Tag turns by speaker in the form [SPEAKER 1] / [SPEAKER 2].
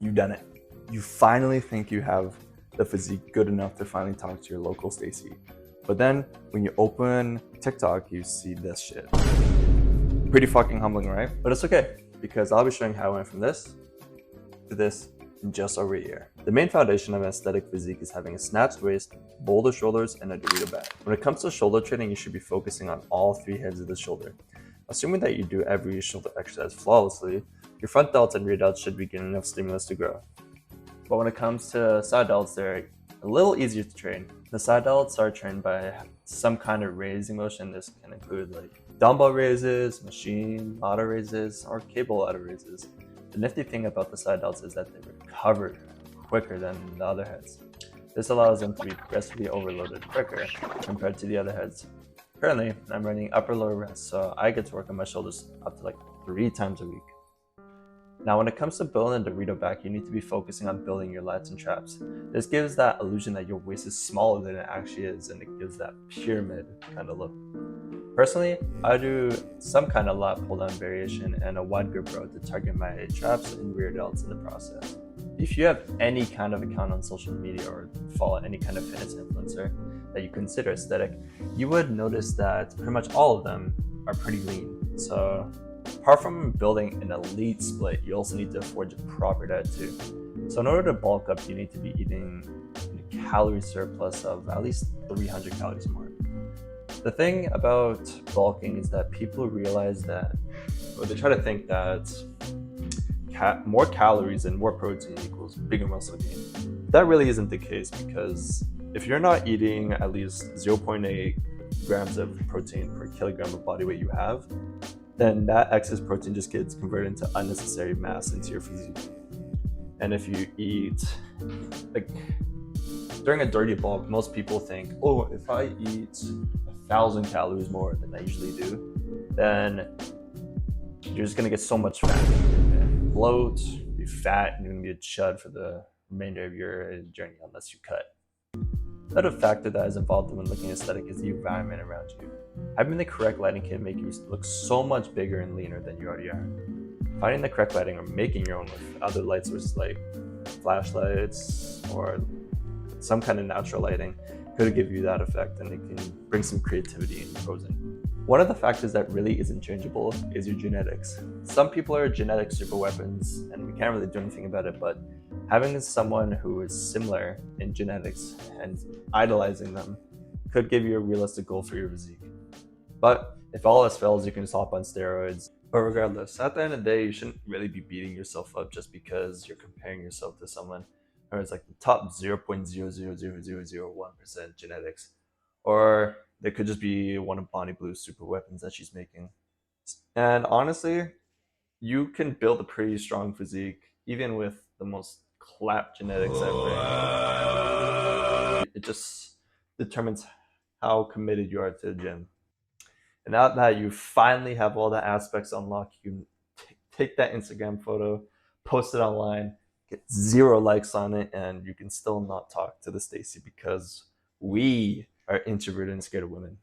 [SPEAKER 1] you've done it. You finally think you have the physique good enough to finally talk to your local Stacy. But then when you open TikTok, you see this shit. Pretty fucking humbling, right? But it's okay, because I'll be showing how I went from this to this in just over a year. The main foundation of an aesthetic physique is having a snatched waist, bolder shoulders, and a Dorito back. When it comes to shoulder training, you should be focusing on all three heads of the shoulder. Assuming that you do every shoulder exercise flawlessly, your front delts and rear delts should be getting enough stimulus to grow. But when it comes to side delts, they're a little easier to train. The side delts are trained by some kind of raising motion. This can include like dumbbell raises, machine ladder raises, or cable ladder raises. The nifty thing about the side delts is that they recover quicker than the other heads. This allows them to be progressively overloaded quicker compared to the other heads. Currently, I'm running upper-lower rest, so I get to work on my shoulders up to like 3 times a week. Now, when it comes to building a Dorito back, you need to be focusing on building your lats and traps. This gives that illusion that your waist is smaller than it actually is, and it gives that pyramid kind of look. Personally, I do some kind of lat pull down variation and a wide grip row to target my traps and rear delts in the process. If you have any kind of account on social media or follow any kind of fitness influencer that you consider aesthetic, you would notice that pretty much all of them are pretty lean. So apart from building an elite split, you also need to afford your proper diet too. So in order to bulk up, you need to be eating a calorie surplus of at least 300 calories more. The thing about bulking is that people realize that, or they try to think that more calories and more protein equals bigger muscle gain. That really isn't the case, because if you're not eating at least 0.8 grams of protein per kilogram of body weight you have, then that excess protein just gets converted into unnecessary mass into your physique. And if you eat, like during a dirty bulk, most people think, oh, if I eat 1,000 calories more than I usually do, then you're just gonna get so much fat. You're gonna bloat, be fat, and you're gonna be a chud for the remainder of your journey unless you cut. Another factor that is involved when looking aesthetic is the environment around you. Having the correct lighting can make you look so much bigger and leaner than you already are. Finding the correct lighting or making your own with other light sources like flashlights or some kind of natural lighting could give you that effect, and it can bring some creativity in posing. One of the factors that really isn't changeable is your genetics. Some people are genetic super weapons and we can't really do anything about it, but having someone who is similar in genetics and idolizing them could give you a realistic goal for your physique. But if all else fails, you can just hop on steroids. But regardless, at the end of the day, you shouldn't really be beating yourself up just because you're comparing yourself to someone who is like the top 0.0000001% genetics. Or they could just be one of Bonnie Blue's super weapons that she's making. And honestly, you can build a pretty strong physique even with the most clap genetics ever. It just determines how committed you are to the gym. And now that you finally have all the aspects unlocked, you can take that Instagram photo, post it online, get 0 likes on it, and you can still not talk to the Stacy because we are introverted and scared of women.